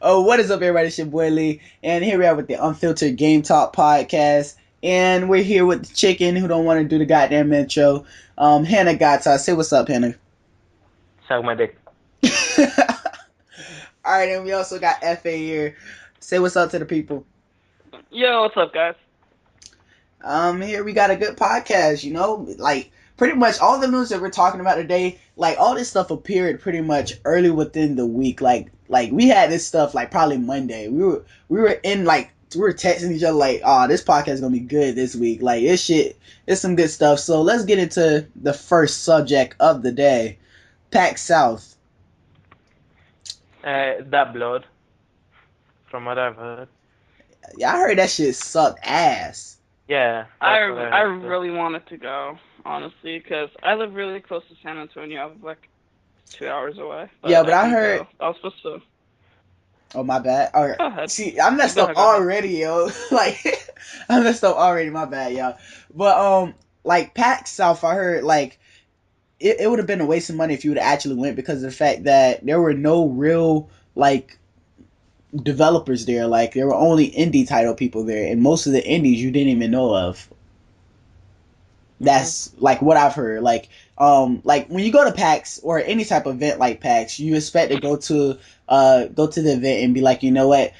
Oh, what is up, everybody? It's your boy Lee, and here we are with the Unfiltered Game Talk podcast. And we're here with the chicken who don't want to do the goddamn intro. Hannah Ghattas. Say what's up, Hannah. Suck my dick. All right, and we also got FA here. Say what's up to the people. Yo, what's up, guys? Here we got a good podcast. Like pretty much all the news that we're talking about today, like all this stuff appeared pretty much early within the week. Like we had this stuff like probably Monday. We were in like we were texting each other like, oh, this podcast is gonna be good this week. Like this shit, it's some good stuff. So let's get into the first subject of the day. Pack South. That blood, from what I've heard. Yeah, I heard that shit sucked ass. Yeah, I that's what I I heard too. really wanted to go, honestly, because I live really close to San Antonio. I was like 2 hours away, Yeah, but but I I couldn't heard. go. I was supposed to. Oh, my bad. All right. Go ahead. See, I messed Go up ahead. Go ahead. already, yo. Like, I messed up already. My bad, y'all. But like PAX South, I heard like it would have been a waste of money if you would have actually went because of the fact that there were no real like developers there. Like there were only indie title people there, and most of the indies you didn't even know of. Mhm. That's like what I've heard. Like when you go to PAX or any type of event like PAX, you expect to go to the event and be like, you know what,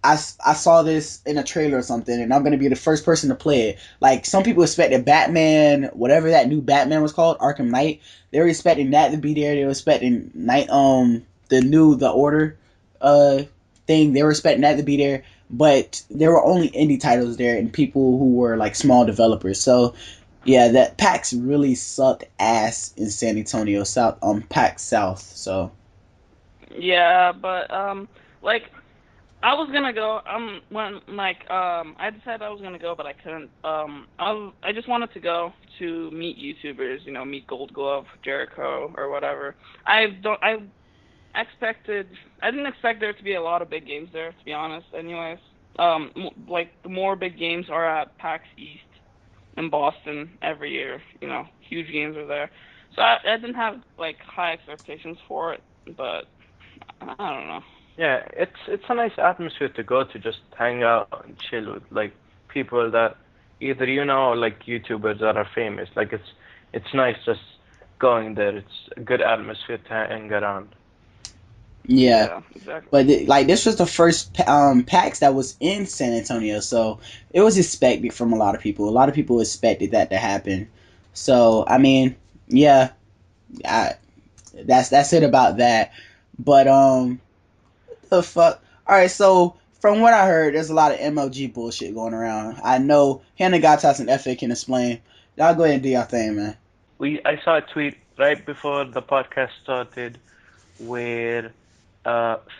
I saw this in a trailer or something, and I'm gonna be the first person to play it. Like some people expected Batman, whatever that new Batman was called, Arkham Knight. They were expecting that to be there. They were expecting the Order uh thing. They were expecting that to be there, but there were only indie titles there and people who were like small developers. So yeah, that PAX really sucked ass in San Antonio South. PAX South. So Yeah, but like I was gonna go. When I decided I was gonna go, but I couldn't. I just wanted to go to meet YouTubers. Meet Gold Glove, Jericho, or whatever. I expected. I didn't expect there to be a lot of big games there, to be honest. Anyways, like the more big games are at PAX East in Boston every year. Huge games are there. So I didn't have like high expectations for it, but I don't know. Yeah, it's a nice atmosphere to go to, just hang out and chill with like people that either you know or like YouTubers that are famous. Like it's nice just going there. It's a good atmosphere to hang around. yeah. Yeah, exactly. But like this was the first PAX that was in San Antonio, so it was expected from a lot of people. A lot of people expected that to happen. So I mean, yeah, I, that's it about that. But the fuck. All right, so from what I heard, there's a lot of MLG bullshit going around. I know Hannah Gatas and FA can explain. Y'all go ahead and do your thing, man. I saw a tweet right before the podcast started where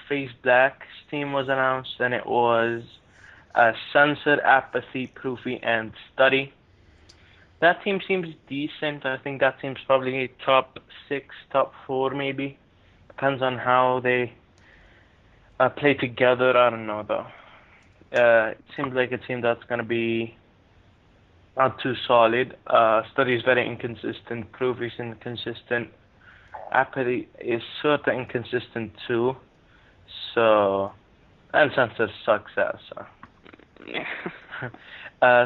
Face Black's team was announced, and it was Censored, Apathy, Proofy, and Study. That team seems decent. I think that team's probably top six, top four, maybe. Depends on how they play together. I don't know though. It seems like a team that's gonna be not too solid. Study is very inconsistent. Proof is inconsistent. Apathy is sort of inconsistent too. So and Census sucks ass. So. Yeah.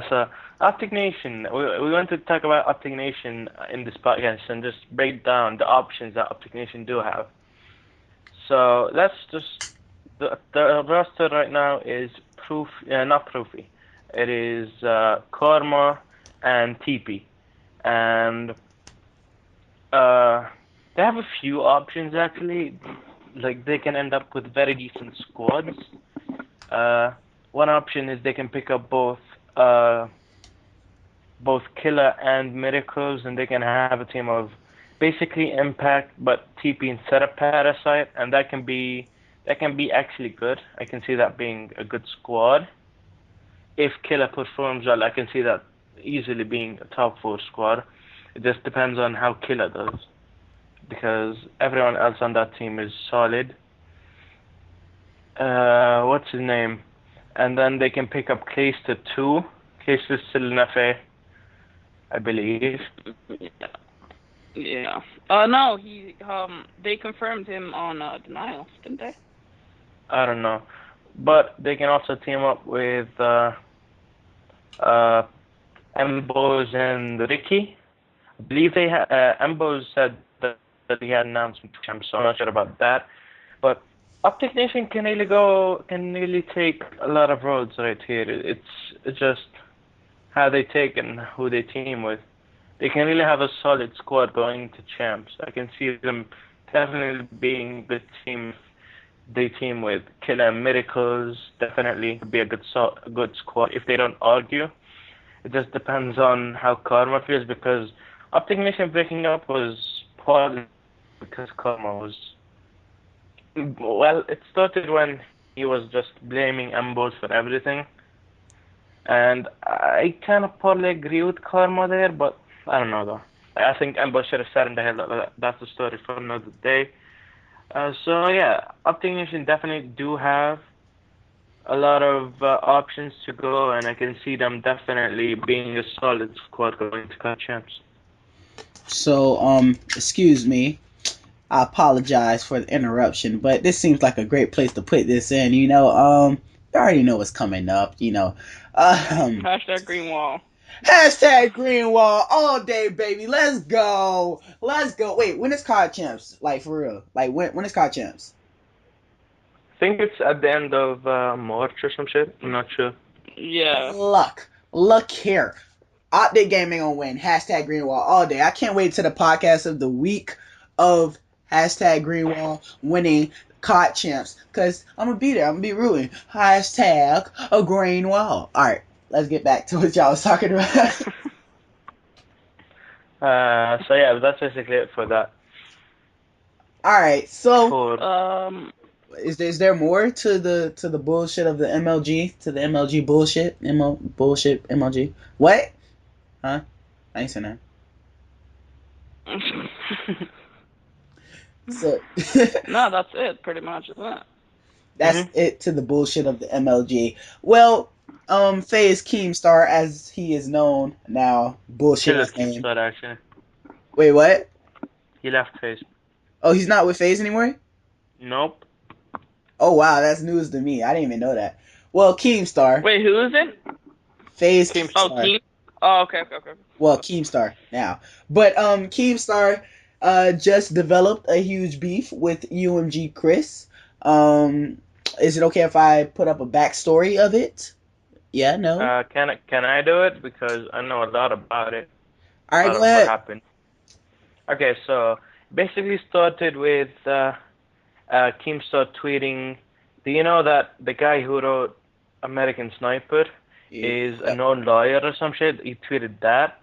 So Optic Nation, we want to talk about Optic Nation in this podcast and just break down the options that Optic Nation do have. So that's just the roster right now is not Proofy. It is Karma and TP, and uh, they have a few options actually. Like they can end up with very decent squads. Uh, One option is they can pick up uh, both Killer and Miracles, and they can have a team of basically Impact, but TP instead of Parasite, and that can be actually good. I can see that being a good squad. If Killer performs well, I can see that easily being a top four squad. It just depends on how Killer does, because everyone else on that team is solid. What's his name? And then they can pick up Clayster too. Clayster's still in FA, I believe. Yeah. Yeah. No, they confirmed him on denial, didn't they? I don't know. But they can also team up with uh, Ambos and Ricky. I believe Ambos said that he had announced champs, so I'm not sure about that. But Optic Nation can really take a lot of roads right here. It's just how they take and who they team with. They can really have a solid squad going into champs. I can see them definitely being the team they team with. Killer and Miracles definitely be a good squad if they don't argue. It just depends on how Karma feels because Optic Nation breaking up was partly because Karma was well. It started when he was just blaming Ambos for everything, and I kind of partly agree with Karma there, but I don't know though. I think Ambos should have sat in the hell out of that. That's a story for another day. So yeah, Optic Nation definitely do have a lot of options to go, and I can see them definitely being a solid squad going to cut champs. So, excuse me. I apologize for the interruption, but this seems like a great place to put this in. You already know what's coming up. Um, Hashtag green wall. hashtag Greenwall all day, baby. Let's go. Let's go. Wait, when is Card Champs? Like for real? Like when is Card Champs? I think it's at the end of March or some shit. I'm not sure. Yeah. Luck here. Optic Gaming gonna win. Hashtag Greenwall all day. I can't wait to the podcast of the week of hashtag Greenwall winning COD champs. Cause I'm gonna be there. I'm gonna be rooting. Hashtag a Greenwall. Alright, let's get back to what y'all was talking about. So yeah, that's basically it for that. Alright, so For Um. is there more to the bullshit of the MLG? To the MLG bullshit? Bullshit MLG? What? Huh? I ain't saying that. So No, that's it. Pretty much, isn't it? that's mhm. it to the bullshit of the MLG. Well, FaZe Keemstar, as he is known now, bullshit Killer his name. Keemstar actually. Wait, what? He left face. Oh, he's not with FaZe anymore? Nope. Oh, wow, that's news to me. I didn't even know that. Well, Keemstar, Wait, who is it? FaZe Oh, Keemstar. Keemstar. Keem. Oh, okay, okay, okay. Well, Keemstar now. But Keemstar just developed a huge beef with UMG Chris. Um, is it okay if I put up a backstory of it? Yeah, no. Can I do it because I know a lot about it, All a right, lot go of what ahead. happened. Okay, so basically started with Keemstar tweeting. Do you know that the guy who wrote American Sniper is a Yep. known lawyer or some shit? He tweeted that,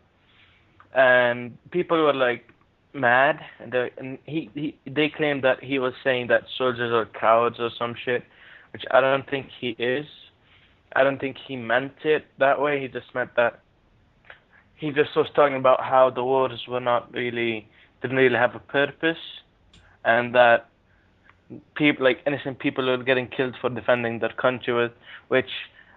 and people were like mad, and they claimed that he was saying that soldiers are cowards or some shit, which I don't think he is. I don't think he meant it that way. He just meant that he just was talking about how the wars were not really didn't really have a purpose, and that people like innocent people were getting killed for defending their country with, which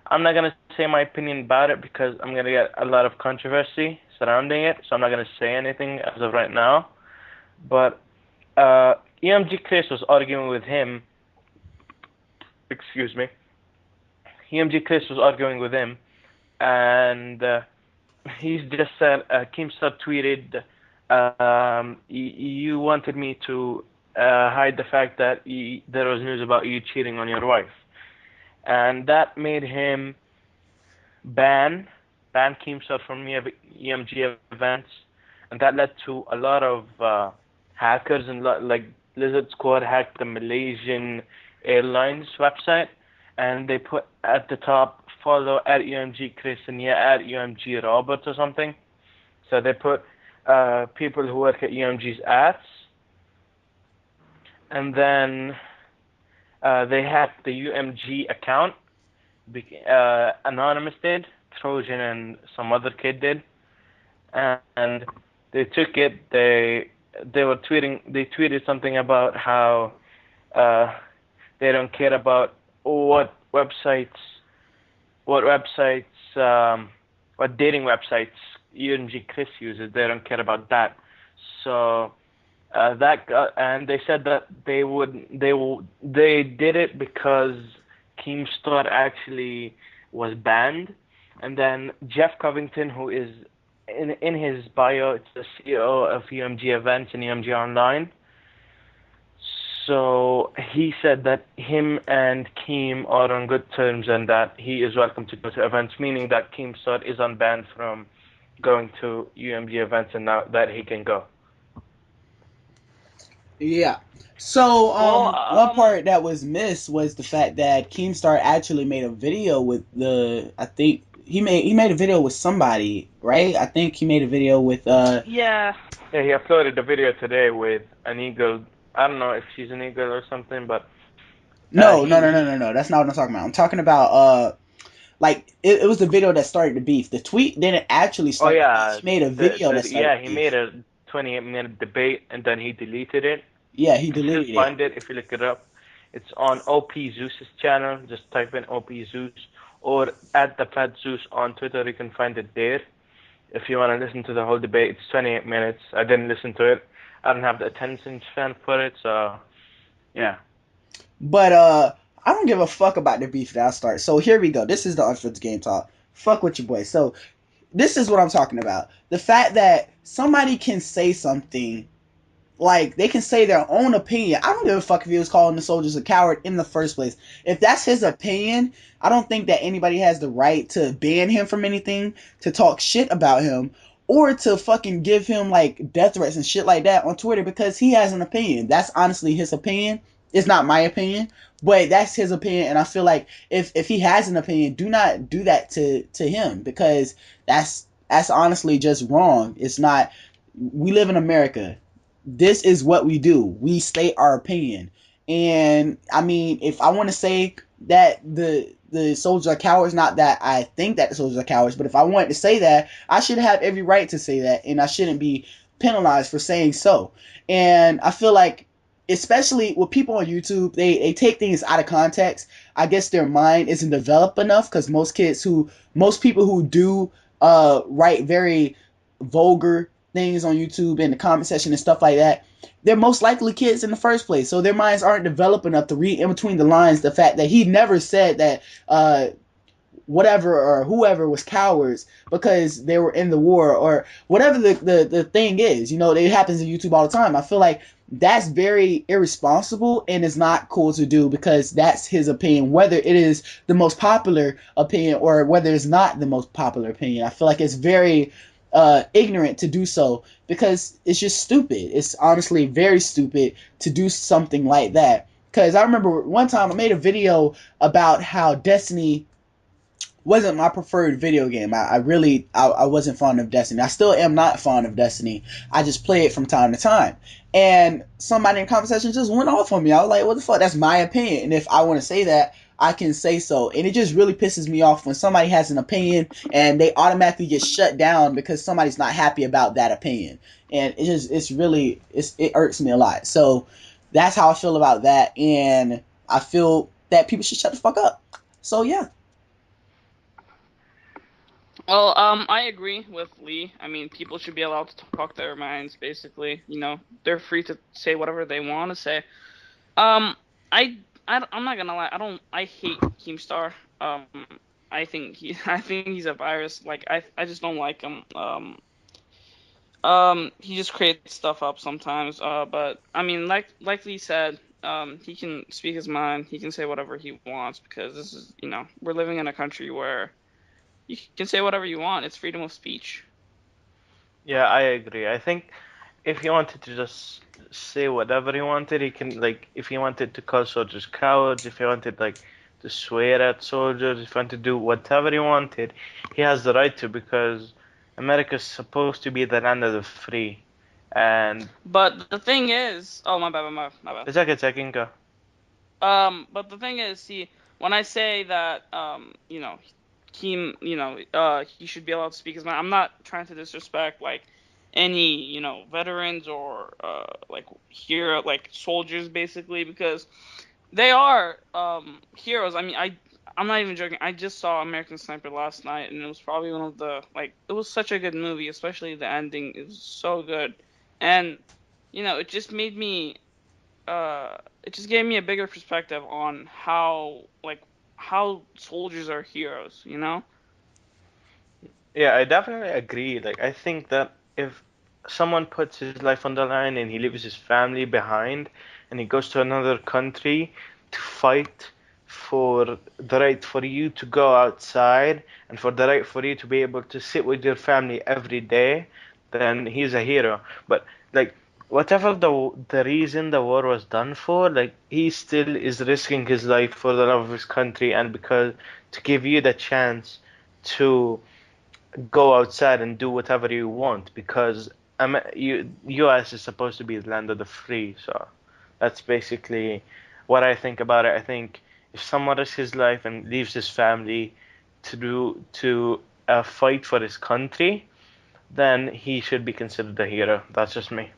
I'm not gonna say my opinion about it because I'm gonna get a lot of controversy surrounding it, so I'm not gonna say anything as of right now. But EMG Chris was arguing with him. Excuse me. EMG Chris was arguing with him, and he's just said Keemstar tweeted, you wanted me to hide the fact that there was news about you cheating on your wife, and that made him ban Keemstar from EMG events, and that led to a lot of hackers and like Lizard Squad hacked the Malaysian Airlines website, and they put at the top follow at UMG Chris and yeah at UMG Robert or something. So they put people who work at UMG's ads, and then they hacked the UMG account. Anonymous did, Trojan and some other kid did, and they took it. They were tweeting. They tweeted something about how uh, they don't care about what websites, what websites, what dating websites UMG Chris uses. They don't care about that. So And they said that they did it because Keemstar actually was banned, and then Jeff Covington, who is in his bio, it's the CEO of UMG Events and UMG Online. So he said that him and Keem are on good terms and that he is welcome to go to events, meaning that Keemstar is unbanned from going to UMG events and now that he can go. Yeah. So, Well, one part that was missed was the fact that Keemstar actually made a video with I think he made a video with somebody, right? I think he made a video with yeah. Yeah, he uploaded a video today with an eagle. I don't know if she's an eagle or something, but no, no, no, no, he no, no. That's not what I'm talking about. I'm talking about like it was the video that started the beef. The tweet didn't actually oh start the beef. yeah, He made a video that started he the beef. made a 28-minute debate and then he deleted it. Yeah, he You can still deleted it. find it if you look it up. It's on OP Zeus's channel. Just type in OP Zeus or at the Fat Zeus on Twitter. You can find it there. If you want to listen to the whole debate, it's 28 minutes. I didn't listen to it. I don't have the attention span for it, so yeah. But I don't give a fuck about the beef that I start. So here we go. This is the Unfiltered Game Talk. Fuck with your boy. So this is what I'm talking about. The fact that somebody can say something, like they can say their own opinion. I don't give a fuck if he was calling the soldiers a coward in the first place. If that's his opinion, I don't think that anybody has the right to ban him from anything, to talk shit about him, or to fucking give him like death threats and shit like that on Twitter because he has an opinion. That's honestly his opinion. It's not my opinion, but that's his opinion, and I feel like if he has an opinion, do not do that to him because that's honestly just wrong. It's not. We live in America. This is what we do. We state our opinion. And I mean, if I want to say that the soldiers are cowards, not that I think that the soldiers are cowards, but if I wanted to say that, I should have every right to say that, and I shouldn't be penalized for saying so. And I feel like, especially with people on YouTube, they take things out of context. I guess their mind isn't developed enough because most people who do write very vulgar things on YouTube in the comment section and stuff like that, they're most likely kids in the first place. So their minds aren't developed enough to read in between the lines the fact that he never said that whatever or whoever was cowards because they were in the war or whatever the thing is. You know, it happens in YouTube all the time. I feel like that's very irresponsible and is not cool to do because that's his opinion, whether it is the most popular opinion or whether it's not the most popular opinion. I feel like it's very ignorant to do so because it's just stupid. It's honestly very stupid to do something like that. Because I remember one time I made a video about how Destiny wasn't my preferred video game. I wasn't fond of Destiny. I still am not fond of Destiny. I just play it from time to time. And somebody in conversation just went off on me. I was like, what the fuck? That's my opinion. And if I want to say that, I can say so. And it just really pisses me off when somebody has an opinion and they automatically get shut down because somebody's not happy about that opinion. And it irks me a lot. So that's how I feel about that. And I feel that people should shut the fuck up. So yeah. Well, I agree with Lee. I mean, people should be allowed to talk their minds. Basically, they're free to say whatever they want to say. Um, I'm not gonna lie. I hate Keemstar. I think I think he's a virus. Like, I just don't like him. He just creates stuff up sometimes. But I mean, like Lee said, he can speak his mind. He can say whatever he wants because this is, we're living in a country where you can say whatever you want. It's freedom of speech. Yeah, I agree. I think if he wanted to just say whatever he wanted, he can like if he wanted to call soldiers cowards, if he wanted like to swear at soldiers, if he wanted to do whatever he wanted, he has the right to because America's supposed to be the land of the free. And But the thing is, oh, my bad, my bad. it's like a second go. But the thing is, see, when I say that, Keem, he should be allowed to speak his mind, I'm not trying to disrespect, like, any, veterans or, like, hero, like, soldiers, basically, because they are, heroes. I mean, I'm not even joking. I just saw American Sniper last night, and it was probably it was such a good movie, especially the ending. It was so good. And it just made me it just gave me a bigger perspective on how soldiers are heroes. Yeah, I definitely agree. Like, I think that if someone puts his life on the line and he leaves his family behind and he goes to another country to fight for the right for you to go outside and for the right for you to be able to sit with your family every day, then he's a hero. But like whatever the reason the war was done for, like he still is risking his life for the love of his country and because to give you the chance to go outside and do whatever you want because US is supposed to be the land of the free. So that's basically what I think about it. I think if someone risks his life and leaves his family to fight for his country, then he should be considered a hero. That's just me.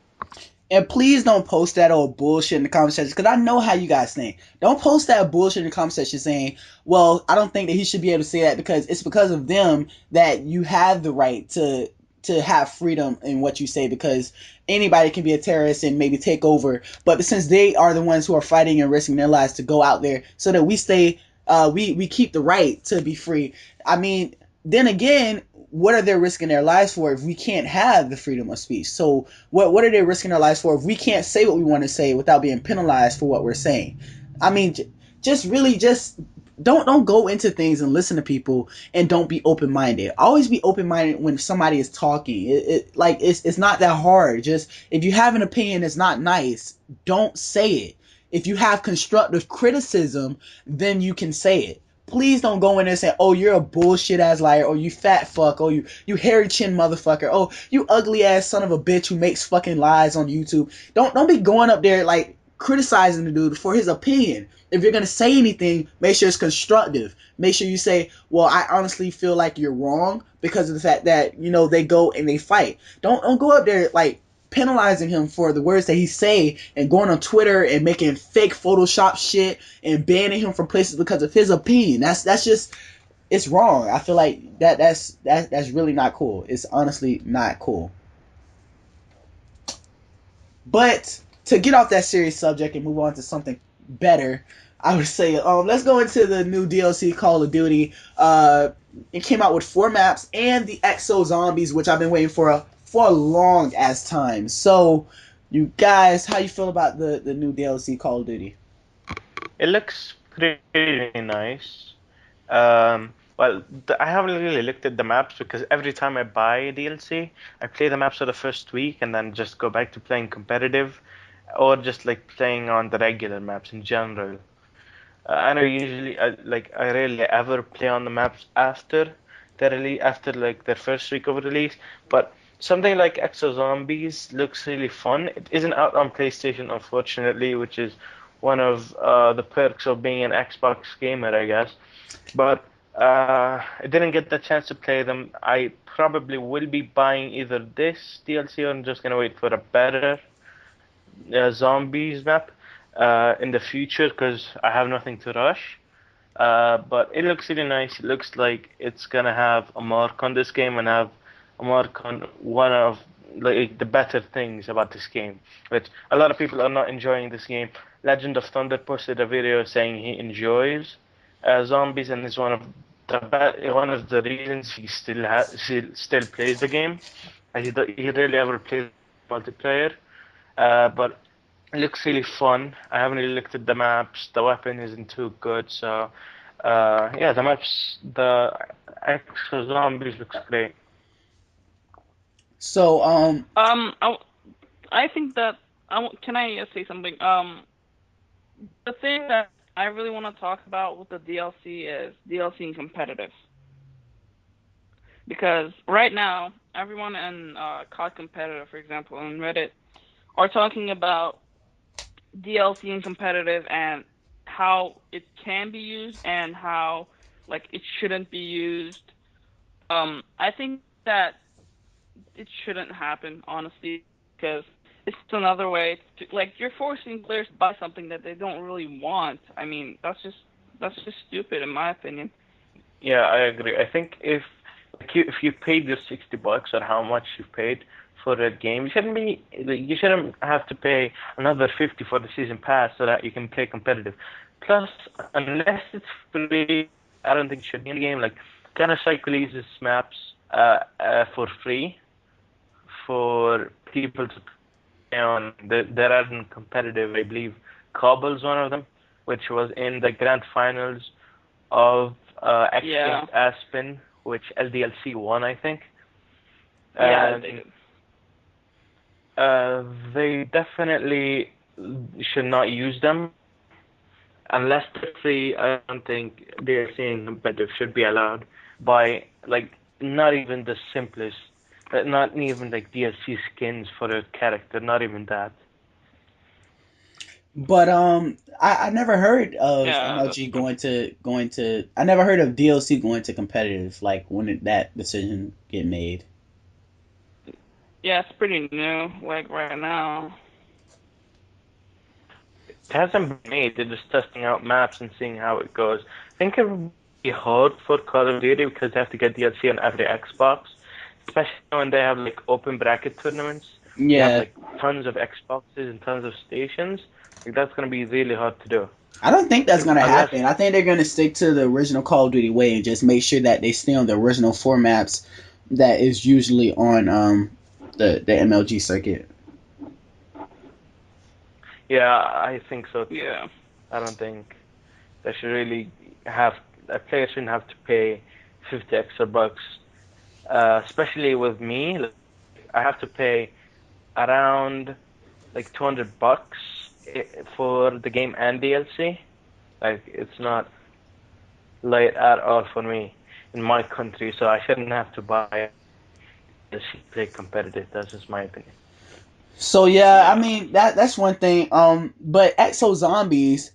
And please don't post that old bullshit in the comment section because I know how you guys think. Don't post that bullshit in the comment section saying, "Well, I don't think that he should be able to say that because it's because of them that you have the right to have freedom in what you say because anybody can be a terrorist and maybe take over. But since they are the ones who are fighting and risking their lives to go out there so that we stay, we keep the right to be free. I mean, then again, what are they risking their lives for if we can't have the freedom of speech? So what are they risking their lives for if we can't say what we want to say without being penalized for what we're saying? I mean, just really just don't go into things and listen to people and don't be open minded. Always be open minded when somebody is talking. It's not that hard. Just if you have an opinion that's not nice, don't say it. If you have constructive criticism, then you can say it. Please don't go in there and say, "Oh, you're a bullshit ass liar," or "You fat fuck," or "You hairy chin motherfucker," "Oh, you ugly ass son of a bitch who makes fucking lies on YouTube." Don't be going up there like criticizing the dude for his opinion. If you're gonna say anything, make sure it's constructive. Make sure you say, "Well, I honestly feel like you're wrong because of the fact that they go and they fight." Don't go up there like penalizing him for the words that he say and going on Twitter and making fake Photoshop shit and banning him from places because of his opinion. That's just it's wrong. I feel like that's really not cool. It's honestly not cool. But to get off that serious subject and move on to something better, I would say let's go into the new DLC Call of Duty. It came out with 4 maps and the Exo Zombies, which I've been waiting for a long as time. So, you guys, how you feel about the new DLC Call of Duty? It looks pretty nice. Well, I haven't really looked at the maps because every time I buy a DLC, I play the maps for the first week and then just go back to playing competitive or just like playing on the regular maps in general. I know usually I rarely ever play on the maps after like their first week of release, but something like Exo Zombies looks really fun. It isn't out on PlayStation, unfortunately, which is one of the perks of being an Xbox gamer, I guess. But I didn't get the chance to play them. I probably will be buying either this DLC or I'm just gonna wait for a better zombies map in the future because I have nothing to rush. But it looks really nice. It looks like it's gonna have a mark on this game and have a mark on one of like the better things about this game, which a lot of people are not enjoying this game. Legend of Thunder posted a video saying he enjoys zombies and is one of the reasons he still plays the game. He rarely ever plays multiplayer. But it looks really fun. I haven't really looked at the maps. The weapon isn't too good, so yeah, the extra zombies looks great. So, I, I think that can I say something? The thing that I really want to talk about with the DLC is DLC and competitive. Because right now, everyone in COD Competitive, for example, on Reddit, are talking about DLC and competitive and how it can be used and how it shouldn't be used. I think that it shouldn't happen, honestly, because it's another way to you're forcing players to buy something that they don't really want. I mean, that's just stupid in my opinion. Yeah, I agree. I think if you paid your $60 or how much you paid for a game. You shouldn't have to pay another 50 for the season pass so that you can play competitive. Plus, unless it's free, I don't think it should be in the game. Like, Counter-Strike releases maps for free for people to play on. There are competitive, I believe. Cobble's one of them, which was in the grand finals of X Yeah. Games Aspen, which LDLC won, I think. Yeah, And they did. they definitely should not use them unless they're free. I don't think DLC in competitive should be allowed by like not even the simplest, not even like DLC skins for a character, not even that. But I never heard of Yeah, that's MLG true. going to. I never heard of DLC going to competitive. Like when did that decision get made? Yeah, it's pretty new. Like right now. It hasn't been made. They're just testing out maps and seeing how it goes. I think it would be hard for Call of Duty because they have to get DLC on every Xbox, especially when they have like open bracket tournaments. You have Yeah, like tons of Xboxes and tons of stations. Like that's gonna be really hard to do. I don't think that's gonna Unless, happen. I think they're gonna stick to the original Call of Duty way and just make sure that they stay on the original formats that is usually on the MLG circuit. yeah, I think so too. Yeah. I don't think they should really have a player shouldn't have to pay 50 extra bucks. Especially with me, like, I have to pay around like 200 bucks for the game and DLC. Like it's not light at all for me in my country, so I shouldn't have to buy the play competitive. That's just my opinion. So yeah, I Yeah. mean that's one thing. But Exo Zombies,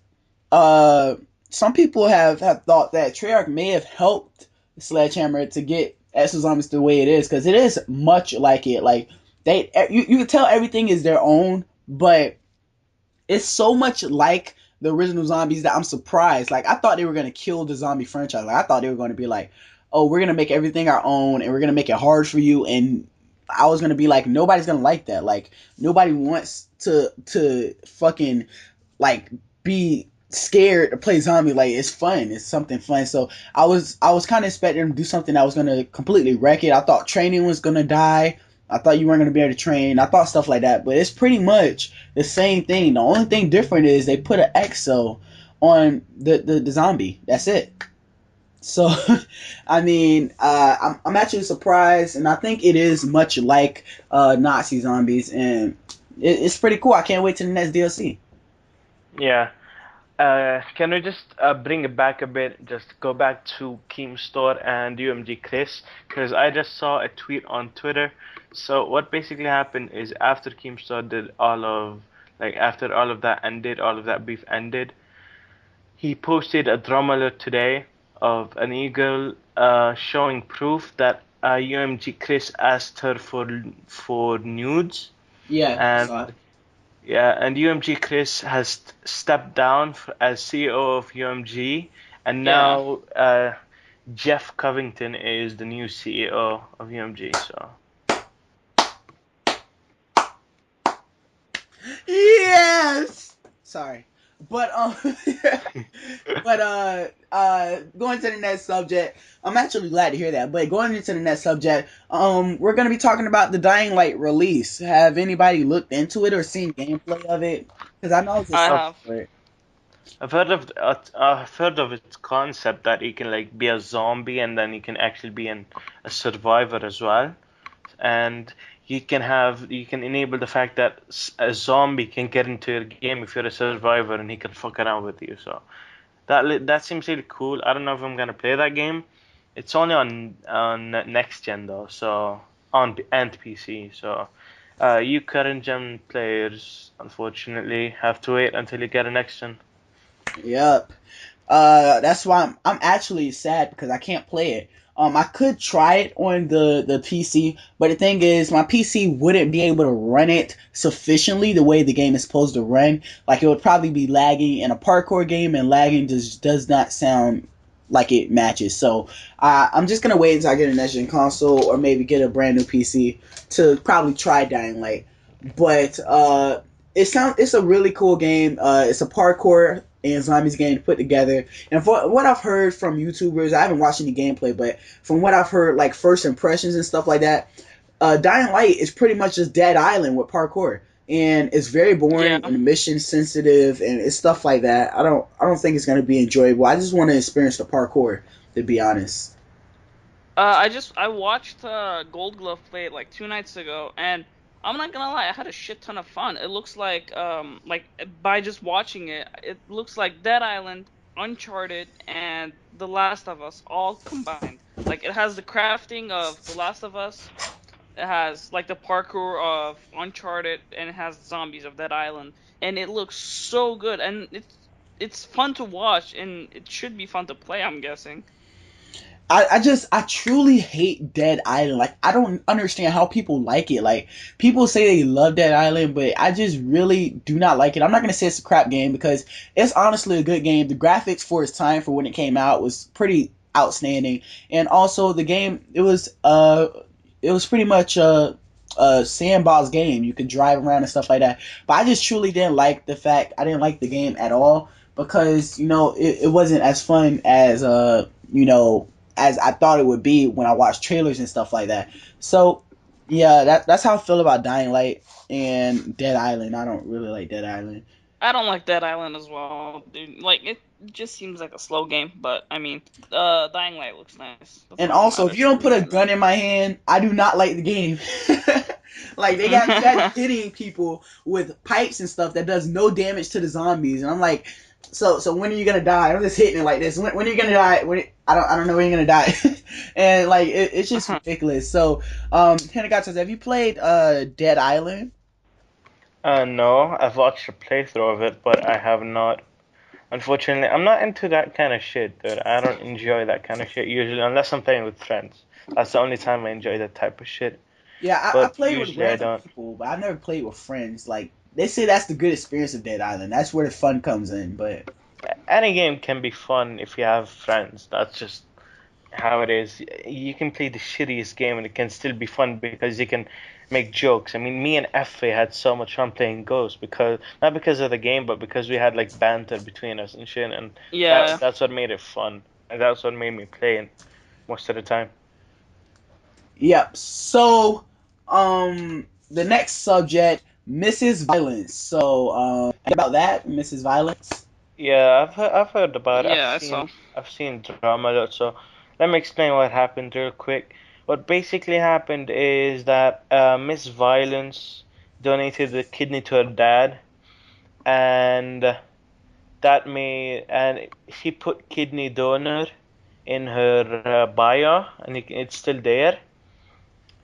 uh, some people have thought that Treyarch may have helped Sledgehammer to get Exo Zombies the way it is because it is much like it. Like you can tell everything is their own, but it's so much like the original zombies that I'm surprised. Like I thought they were gonna kill the zombie franchise. Like I thought they were gonna be like, oh, we're gonna make everything our own and we're gonna make it hard for you. And I was gonna be like, nobody's gonna like that. Like nobody wants to fucking like be scared to play zombie. Like it's fun. It's something fun. So I was kind of expecting them to do something that was gonna completely wreck it. I thought training was gonna die. I thought you weren't gonna be able to train. I thought stuff like that. But it's pretty much the same thing. The only thing different is they put an exo on the zombie. That's it. So, I mean, I'm actually surprised, and I think it is much like Nazi zombies, and it's pretty cool. I can't wait till the next DLC. Yeah. Can we just bring it back a bit? Just go back to Keemstar and UMG Chris, because I just saw a tweet on Twitter. So what basically happened is after Keemstar did after all of that ended, all of that beef ended, he posted a drum alert today of an eagle showing proof that UMG Chris asked her for nudes, Yeah, I saw it. and yeah, and UMG Chris has stepped down as CEO of UMG, and Yeah. now Jeff Covington is the new CEO of UMG. So Yes. Sorry, but but going to the next subject, I'm actually glad to hear that. But going into the next subject, we're gonna be talking about the Dying Light release. Have anybody looked into it or seen gameplay of it? Because I know it's I excited I've have. for it. I've heard of its concept that he can like be a zombie and then he can actually be a survivor as well, and you can enable the fact that a zombie can get into your game if you're a survivor and he can fuck around with you. So that seems really cool. I don't know if I'm gonna play that game. It's only on next gen though, so and PC. So you current gen players unfortunately have to wait until you get a next gen. Yep. That's why I'm actually sad because I can't play it. I could try it on the PC, but the thing is, my PC wouldn't be able to run it sufficiently the way the game is supposed to run. Like it would probably be lagging in a parkour game, and lagging just does not sound like it matches. So I'm just gonna wait until I get a next gen console or maybe get a brand new PC to probably try Dying Light. But it's a really cool game. It's a parkour and zombies game put together. And for what I've heard from YouTubers, I haven't watched any gameplay, but from what I've heard, like first impressions and stuff like that, Dying Light is pretty much just Dead Island with parkour, and it's very Yeah. boring and mission sensitive, and it's stuff like that. I don't think it's gonna be enjoyable. I just want to experience the parkour, to be honest. I watched Gold Glove play it like 2 nights ago, and I'm not gonna lie, I had a shit ton of fun. It looks like by just watching it, it looks like Dead Island, Uncharted, and The Last of Us all combined. Like it has the crafting of The Last of Us, it has like the parkour of Uncharted, and it has zombies of Dead Island, and it looks so good, and it's fun to watch, and it should be fun to play, I'm guessing. I truly hate Dead Island. Like I don't understand how people like it. Like people say they love Dead Island, but I just really do not like it. I'm not gonna say it's a crap game because it's honestly a good game. The graphics for its time for when it came out was pretty outstanding, and also the game it was pretty much a sandbox game. You could drive around and stuff like that. But I just truly didn't like the fact I didn't like the game at all because it wasn't as fun as as I thought it would be when I watched trailers and stuff like that. So yeah, that's how I feel about Dying Light and Dead Island. I don't really like Dead Island. I don't like Dead Island as well, dude. Like it just seems like a slow game, but I mean, Dying Light looks nice. That's And all that also, if you matters to don't me put a right now. gun in my hand, I do not like the game. Like they got you hitting people with pipes and stuff that does no damage to the zombies, and I'm like, so when are you gonna die? I'm just hitting it like this. When are you gonna die? I don't know when you're gonna die, and like it's just ridiculous. So, Hinagatas, have you played Dead Island? No, I've watched a playthrough of it, but I have not. Unfortunately, I'm not into that kind of shit, dude. I don't enjoy that kind of shit usually, unless I'm playing with friends. That's the only time I enjoy that type of shit. Yeah, I But played with usually I random don't. people, but I've never played with friends. Like they say, that's the good experience of Dead Island. That's where the fun comes in. But Any game can be fun if you have friends. That's just how it is. You can play the shittiest game and it can still be fun because you can make jokes. I mean, me and Effie had so much fun playing Ghost because not because of the game, but because we had like banter between us and shit, and Yeah. that's what made it fun, and that's what made me play it most of the time. yep. So, the next subject, Mrs. Violence. So, about that, Mrs. Violence. Yeah, I've heard about it. Yeah, I saw. I've seen drama a lot. So let me explain what happened real quick. What basically happened is that Miss Violence donated the kidney to her dad, and and she put kidney donor in her bio, and it's still there.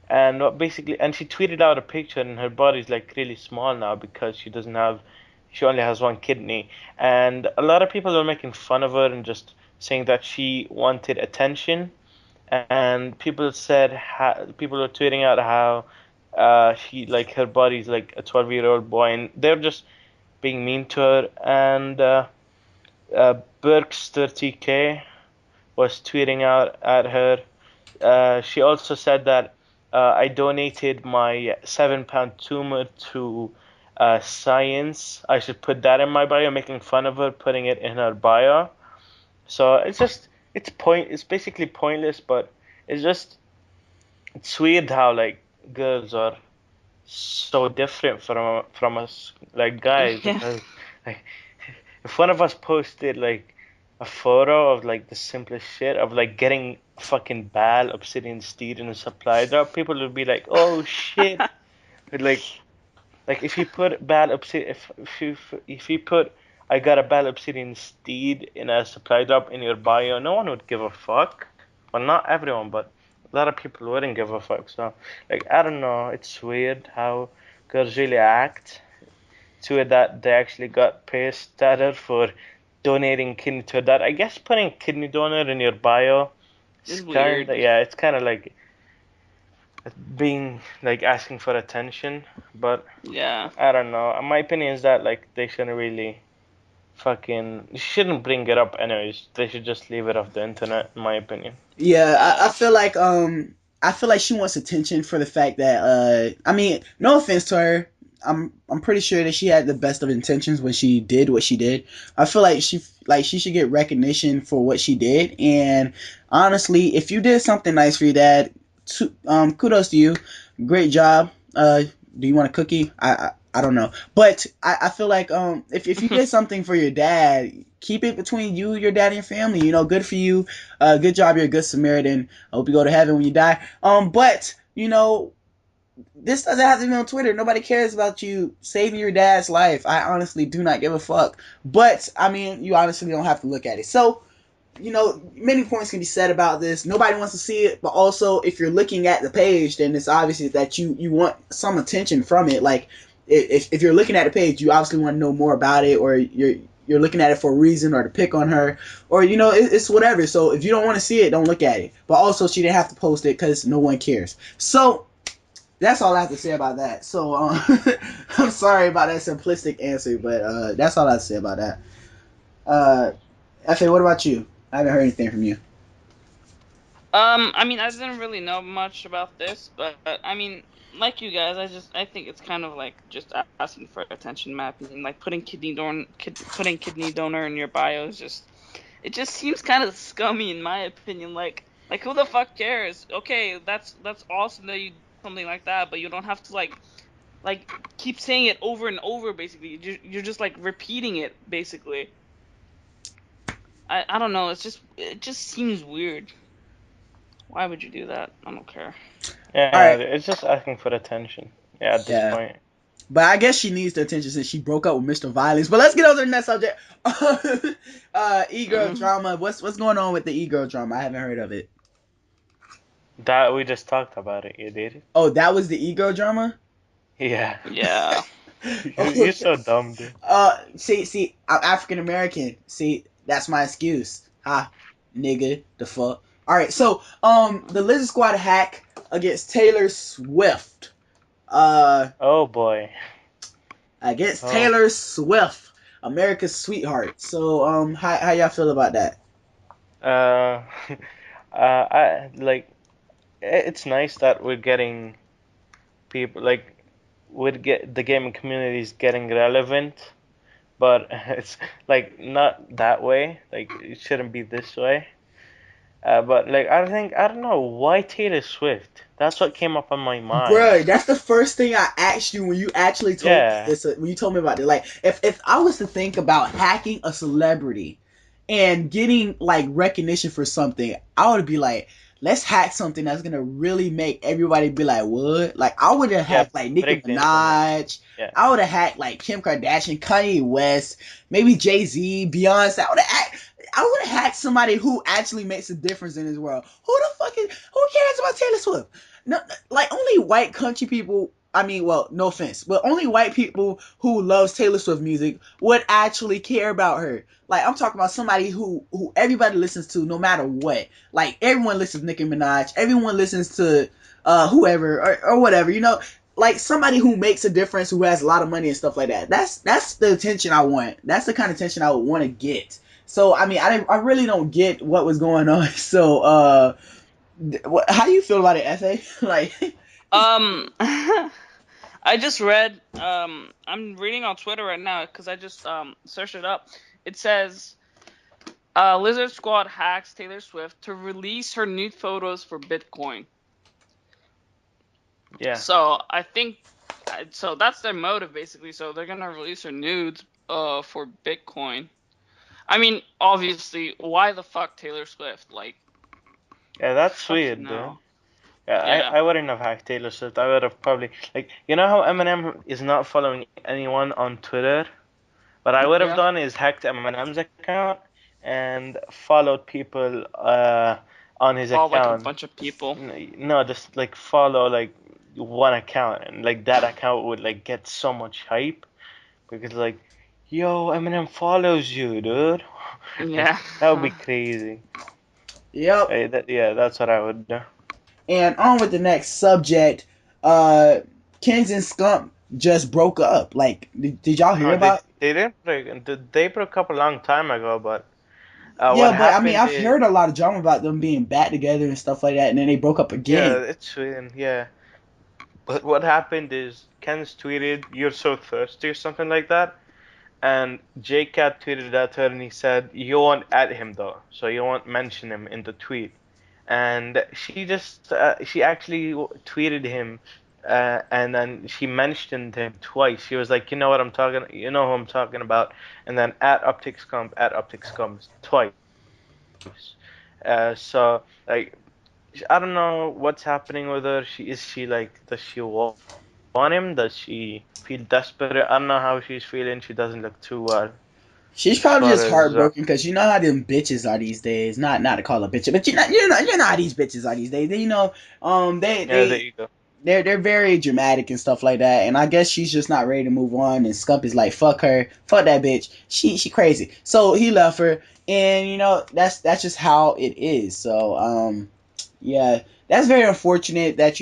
And what basically, and she tweeted out a picture, and her body's like really small now because she only has one kidney. And a lot of people were making fun of her and just saying that she wanted attention. And people were tweeting out how she like her body's like a 12-year-old boy, and they're just being mean to her. And Burks 30K was tweeting out at her. She also said that I donated my 7-pound tumor to science. I should put that in my bio, making fun of her, putting it in her bio. So it's basically pointless, but it's just it's weird how like girls are so different from us like guys Yeah. because like if one of us posted like a photo of like the simplest shit of like getting fucking Bal Obsidian Steed in a supply drop, people would be like, "Oh shit!" But like if you put Bal Obsidian, if you put I got a Bal Obsidian Steed in a supply drop in your bio, no one would give a fuck. Well, not everyone, but a lot of people wouldn't give a fuck. So like I don't know, it's weird how girls really act to it that they actually got paid status for donating kidney to that. I guess putting kidney donor in your bio is It's kind weird. of yeah, it's kind of like being like asking for attention. But Yeah. I don't know. My opinion is that like they shouldn't really. fucking you shouldn't bring it up anyways. They should just leave it off the internet, in my opinion. Yeah, I Yeah. feel like she wants attention for the fact that I mean, no offense to her. I'm pretty sure that she had the best of intentions when she did what she did. I feel like she should get recognition for what she did. And honestly, if you did something nice for your dad, kudos to you. Great job. Do you want a cookie? I don't know, but I feel like if you did something for your dad, keep it between you, your dad, and your family. You know, good for you. Good job. You're a good Samaritan. I hope you go to heaven when you die. But you know, this doesn't have to be on Twitter. Nobody cares about you saving your dad's life. I honestly do not give a fuck. But I mean, you honestly don't have to look at it. So, you know, many points can be said about this. Nobody wants to see it, but also if you're looking at the page, then it's obvious that you want some attention from it. Like if you're looking at the page, you obviously want to know more about it, or you're looking at it for a reason, or to pick on her, or you know, it's whatever. So if you don't want to see it, don't look at it. But also, she didn't have to post it because no one cares. So that's all I have to say about that. So I'm sorry about that simplistic answer, but that's all I have to say about that. Uh, Fa, what about you? I haven't heard anything from you. I mean, I didn't really know much about this, but I mean, like you guys, I think it's kind of like just asking for attention, in my opinion. Like putting kidney donor in your bio is just, it just seems kind of scummy, in my opinion. Like who the fuck cares? Okay, that's awesome that you do something like that, but you don't have to like keep saying it over and over. Basically, you're just like repeating it. Basically, I don't know. It just seems weird. Why would you do that? I don't care. All Yeah, right, it's just asking for attention. Yeah, at this yeah, point. but I guess she needs the attention since she broke up with Mr. Violence. But let's get on to the next subject. E-girl Mm. drama. What's going on with the e-girl drama? I haven't heard of it. That we just talked about it, you did? Oh, that was the e-girl drama. Yeah. Yeah. You're Okay. so dumb, dude. See, I'm African American. See, that's my excuse. Ha, nigga, the fuck. All right, so the Lizard Squad hack against Taylor Swift. Uh, Oh boy. against Oh. Taylor Swift, America's sweetheart. So how y'all feel about that? Uh, I like. It's nice that we're getting people like would get the gaming community is getting relevant, but it's like not that way. Like it shouldn't be this way. But like I don't know why Taylor Swift. That's what came up on my mind. Bruh, that's the first thing I asked you when you actually told me Yeah, this. When you told me about it, like if I was to think about hacking a celebrity and getting like recognition for something, I would be like, let's hack something that's gonna really make everybody be like, what? Like I would have yeah, hacked like Nicki break the internet. Minaj. Yeah, I would have hacked like Kim Kardashian, Kanye West, maybe Jay-Z, Beyonce. I would have hacked somebody who actually makes a difference in this world. Who cares about Taylor Swift? No, like only white country people. I mean, well, no offense, but only white people who loves Taylor Swift music would actually care about her. Like I'm talking about somebody who everybody listens to, no matter what. Like everyone listens to Nicki Minaj, everyone listens to whoever or whatever. You know, like somebody who makes a difference, who has a lot of money and stuff like that. That's the attention I want. That's the kind of attention I would want to get. So I mean, I really don't get what was going on. So how do you feel about it, Fa? Like, I just read. I'm reading on Twitter right now because I just searched it up. It says, Lizard Squad hacks Taylor Swift to release her nude photos for Bitcoin. yeah. So I think, so that's their motive basically. So they're gonna release her nudes for Bitcoin. I mean, obviously, why the fuck Taylor Swift? Like, Yeah, that's fucking weird, dude. no. Yeah, Yeah. I wouldn't have hacked Taylor Swift. I would have probably like you know how Eminem is not following anyone on Twitter. What I would have Yeah. done is hacked Eminem's account and followed people on his Follow like a account. bunch of people. No, just like follow like one account and like that account would like get so much hype because like yo Eminem follows you, dude. Like Yeah. that would be crazy. yep. Yeah, that's what I would do. And on with the next subject. Kens and Skunk just broke up. Like, did y'all hear No, they about? they didn't break. They broke up a long time ago, but what Yeah, but I mean, happened I've is, heard a lot of drama about them being back together and stuff like that, and then they broke up yeah, again. it's Sweden, yeah. But what happened is Ken's tweeted, "You're so thirsty" or something like that, and JCat tweeted at her and he said, "You won't add him though, so you won't mention him in the tweet." And she actually tweeted him, and then she mentioned him twice. She was like, "You know what I'm talking, you know who I'm talking about," and then at optics comes twice. So like I don't know what's happening with her. She like, does she want him? Does she feel desperate? I don't know how she's feeling. She doesn't look too well She's as probably far just as heartbroken because you know how them bitches are these days. Not to call her bitch, but you know how these bitches are these days. They, they yeah, there they you go. they're very dramatic and stuff like that. And I guess she's just not ready to move on. And Scump is like, fuck her, fuck that bitch. She crazy. So he left her, and that's just how it is. So yeah, that's very unfortunate that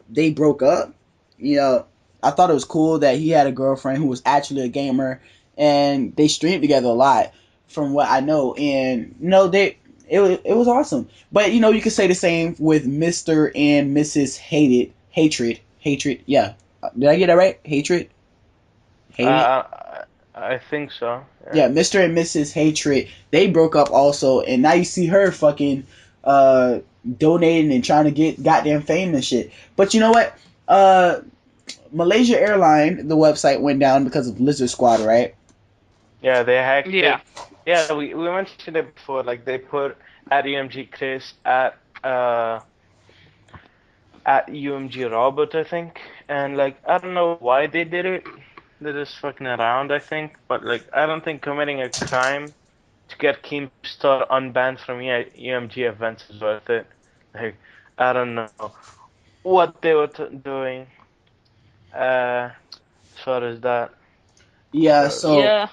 they broke up. You know, I thought it was cool that he had a girlfriend who was actually a gamer, and they streamed together a lot, from what I know. And it was awesome. But you could say the same with Mister and Mrs. Hatred. Yeah, did I get that right? Hated. I think so. Yeah, Yeah. Mr. and Mrs. Hatred, they broke up also, and now you see her fucking donating and trying to get goddamn fame and shit. But you know what? Malaysia Airline, the website went down because of Lizard Squad, right? Yeah, they hacked Yeah. it. Yeah, we mentioned it before. Like they put at UMG Chris at UMG Robert, I think. And like I don't know why they did it. They're just fucking around, I think. But like I don't think committing a crime to get Keemstar unbanned from UMG events is worth it. Like I don't know what they were doing as far as that. Yeah. So So Yeah.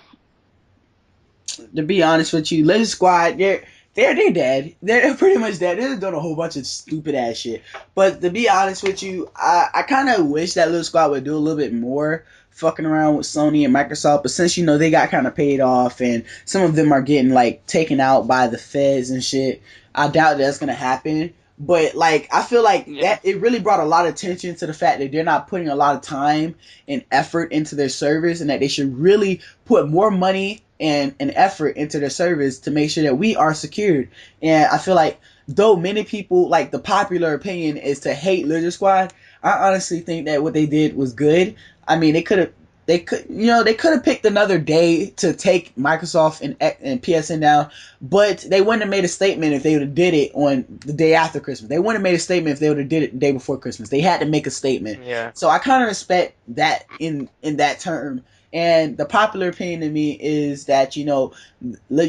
to be honest with you, Lizard Squad, they're dead. They're pretty much dead. They're doing a whole bunch of stupid ass shit. But to be honest with you, I kind of wish that Lizard Squad would do a little bit more fucking around with Sony and Microsoft. But since they got kind of paid off, and some of them are getting like taken out by the feds and shit, I doubt that's gonna happen. But like, I feel like Yeah. that it really brought a lot of attention to the fact that they're not putting a lot of time and effort into their service, and that they should really put more money and effort into their service to make sure that we are secured. And I feel like, though many people, like, the popular opinion is to hate Lizard Squad, I honestly think that what they did was good. I mean, they could have picked another day to take Microsoft and PSN down, but they wouldn't have made a statement if they would have did it on the day after Christmas. They wouldn't have made a statement if they would have did it the day before Christmas. They had to make a statement. yeah. So I kind of respect that in that term. And the popular opinion to me is that you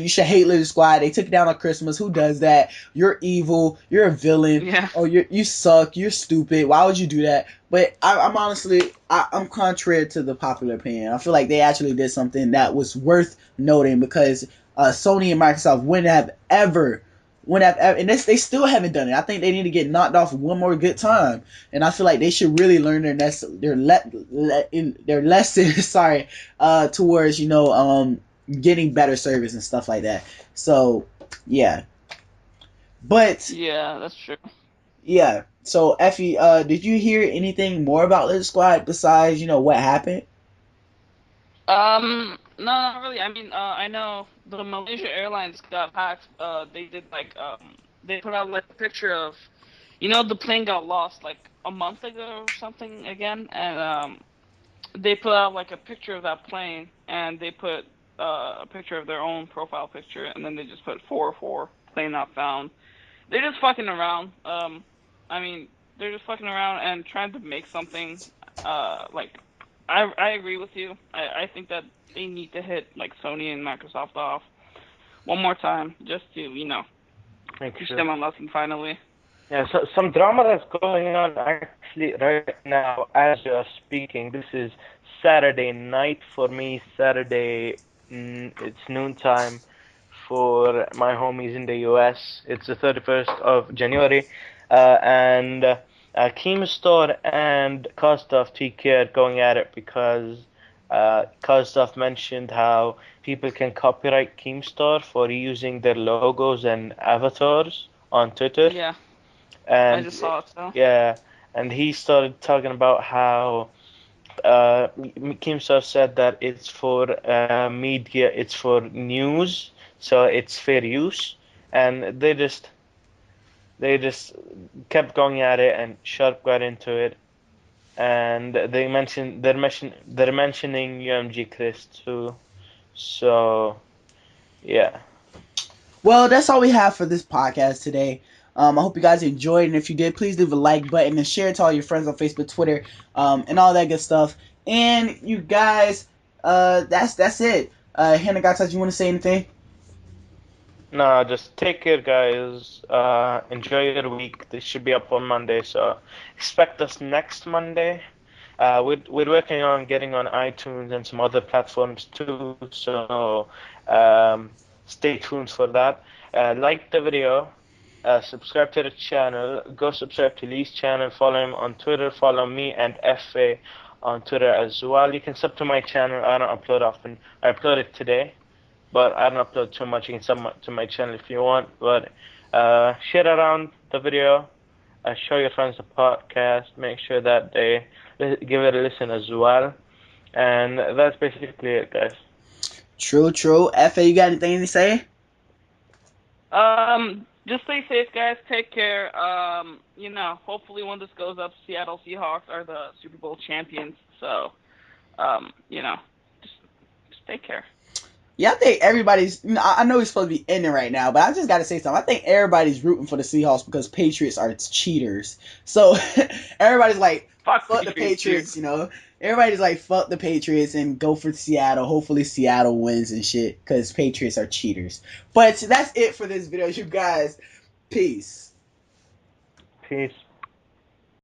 should hate Lizard Squad. They took it down on Christmas. Who does that? You're evil. You're a villain. Yeah. Oh, you suck. You're stupid. Why would you do that? But I'm honestly, I'm contrary to the popular opinion. I feel like they actually did something that was worth noting, because Sony and Microsoft wouldn't have ever, and they still haven't done it. I think they need to get knocked off one more good time, and I feel like they should really learn their lesson. Sorry, towards getting better service and stuff like that. So yeah, but Yeah, that's true. yeah. So Effie, did you hear anything more about Lizard Squad besides what happened? No, not really. I mean, I know the Malaysia Airlines got hacked. They did like they put out like a picture of, the plane got lost like a month ago or something again, and they put out like a picture of that plane, and they put a picture of their own profile picture, and then they just put 404 plane not found. They're just fucking around. I mean, they're just fucking around and trying to make something. Like, I agree with you. I think that they need to hit like Sony and Microsoft off one more time, just to Make teach sure. them a lesson finally. Yeah, so some drama that's going on actually right now as you're speaking. This is Saturday night for me. Saturday, it's noontime for my homies in the US. It's the 31st of January, and Keemstar and Kostoff TK are going at it because Kostoff mentioned how people can copyright Keemstar for using their logos and avatars on Twitter. Yeah, I And just saw it. So yeah, and he started talking about how Keemstar said that it's for media, it's for news, so it's fair use, and they just kept going at it, and Sharp got into it, and they're mentioning UMG Chris too. So yeah, Well, that's all we have for this podcast today. I hope you guys enjoyed, and if you did, please leave a like button and share it to all your friends on Facebook, Twitter, and all that good stuff. And you guys, that's it. Hannah Ghattas, you want to say anything? no, just take care, guys. Enjoy your week. This should be up on Monday, so expect us next Monday. We're working on getting on iTunes and some other platforms too, so stay tuned for that. Like the video, subscribe to the channel, go subscribe to Lee's channel, follow him on Twitter, follow me and FA on Twitter as well. You can sub to my channel. I don't upload often. I uploaded today, but I don't upload too much. You can sub to my channel if you want. But share around the video, show your friends the podcast, make sure that they give it a listen as well. And that's basically it, guys. True, true. FA, you got anything to say? just stay safe, guys. Take care. Hopefully when this goes up, Seattle Seahawks are the Super Bowl champions. So, just take care. Yeah, I think everybody's. I know he's supposed to be ending right now, but I just got to say something. I think everybody's rooting for the Seahawks because Patriots are cheaters. So everybody's like, fuck the Patriots, you know. Everybody's like, fuck the Patriots and go for Seattle. Hopefully Seattle wins and shit because Patriots are cheaters. But that's it for this video, you guys. Peace. Peace.